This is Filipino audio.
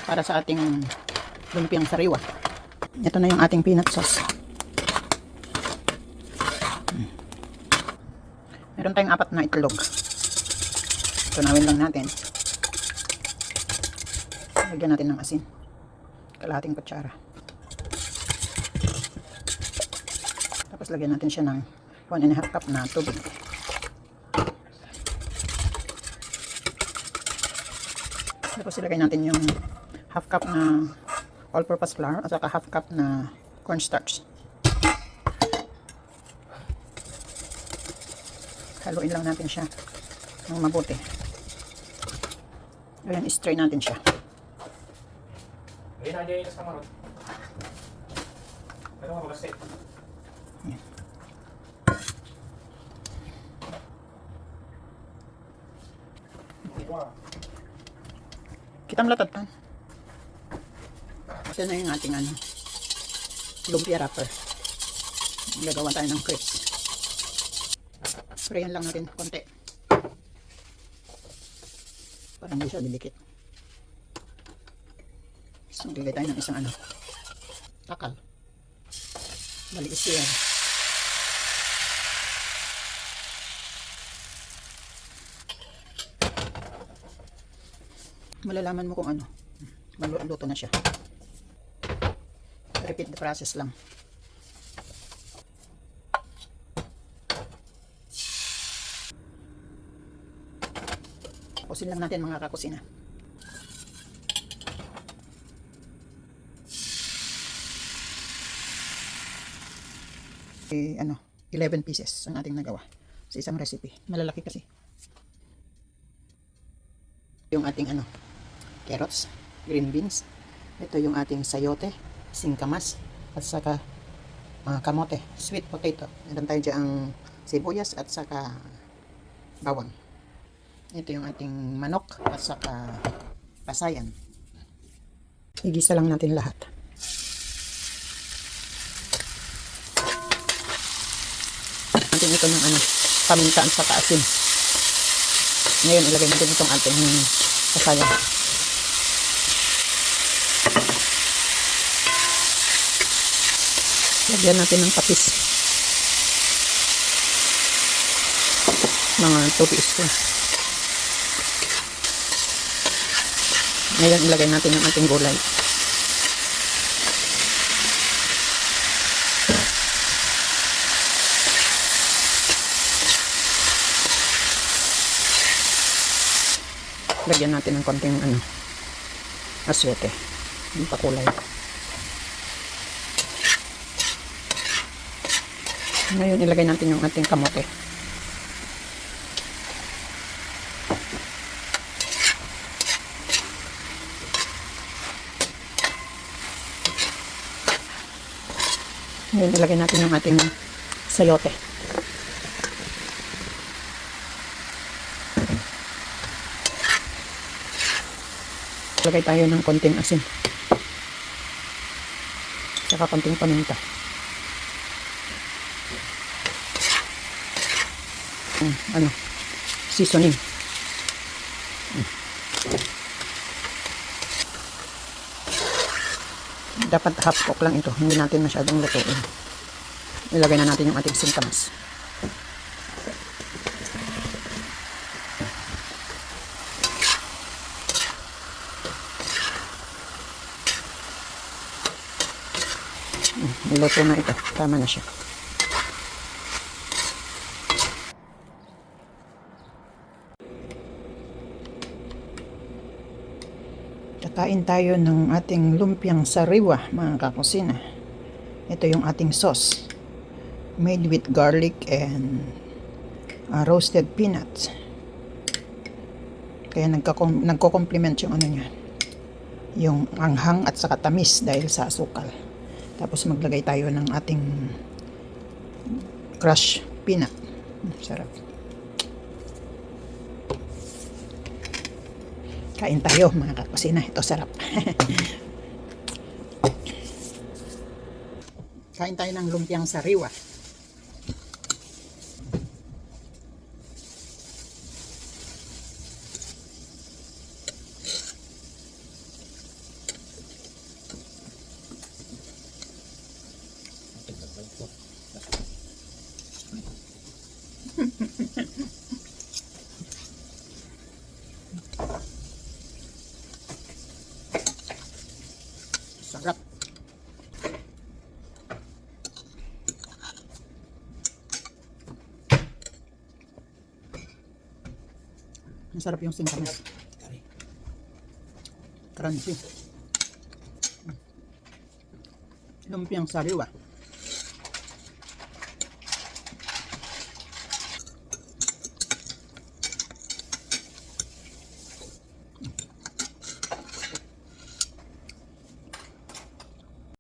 para sa ating lumpiang sariwa. Ito na yung ating peanut sauce. Meron tayong 4 na itlog. Tunawin lang natin. Lagyan natin ng asin. Kalahating kutsara. Tapos lagyan natin siya ng 1.5 cup na tubig. Tapos ilagay natin yung half cup na all-purpose flour at saka half cup na cornstarch. Haluin lang natin siya ng mabuti. Ayan, i-strain natin siya. Ayan, ayan, ayan, kamarot. Ano nga ba kasi? Ayan. Wow. Kitang latad tan. Ito na yung ating lumpia wrapper. Gagawa tayo ng crepes. Sprayan lang natin konti. Para hindi siya dilikit. So, bigay tayo ng isang takal. Baliis yan. Malalaman mo kung maluto na siya. Repeat the process lang. Kusin lang natin mga kakusina. Eh, 11 pieces ang ating nagawa sa isang recipe. Malalaki kasi. Yung ating carrots, green beans. Ito yung ating sayote, singkamas, at saka kamote, sweet potato. Meron tayo dyan sibuyas at saka bawang. Ito yung ating manok at saka pasayan. Igisa lang natin lahat. Natin ito ng paminta at saka asin. Ngayon ilagay natin itong ating pasayan. Lagyan natin ng patis. Mga 2 teaspoon. Ngayon ilagay natin yung ating gulay. Lagyan natin ng konting aswete. Yung pakulay. Ngayon ilagay natin yung ating kamote. Ngayon ilagay natin yung ating sayote. Lagay tayo ng konting asin. Saka konting paminta. Seasoning. Dapat half cook lang ito. Hindi natin masyadong lutuin. Ilagay na natin yung ating singkamas. Niluto na ito. Tama na siya. Kakain tayo ng ating lumpiang sariwa, mga kakusina. Ito yung ating sauce. Made with garlic and roasted peanuts. Kaya nagko-complement yung niya. Yung anghang at saka tamis dahil sa asukal. Tapos maglagay tayo ng ating crushed peanut. Sarap. Kain tayo mga kakusina. Ito sarap. Kain tayo ng lumpiang sariwa. Masarap yung singkamas. Crunchy. Lumpiang sariwa.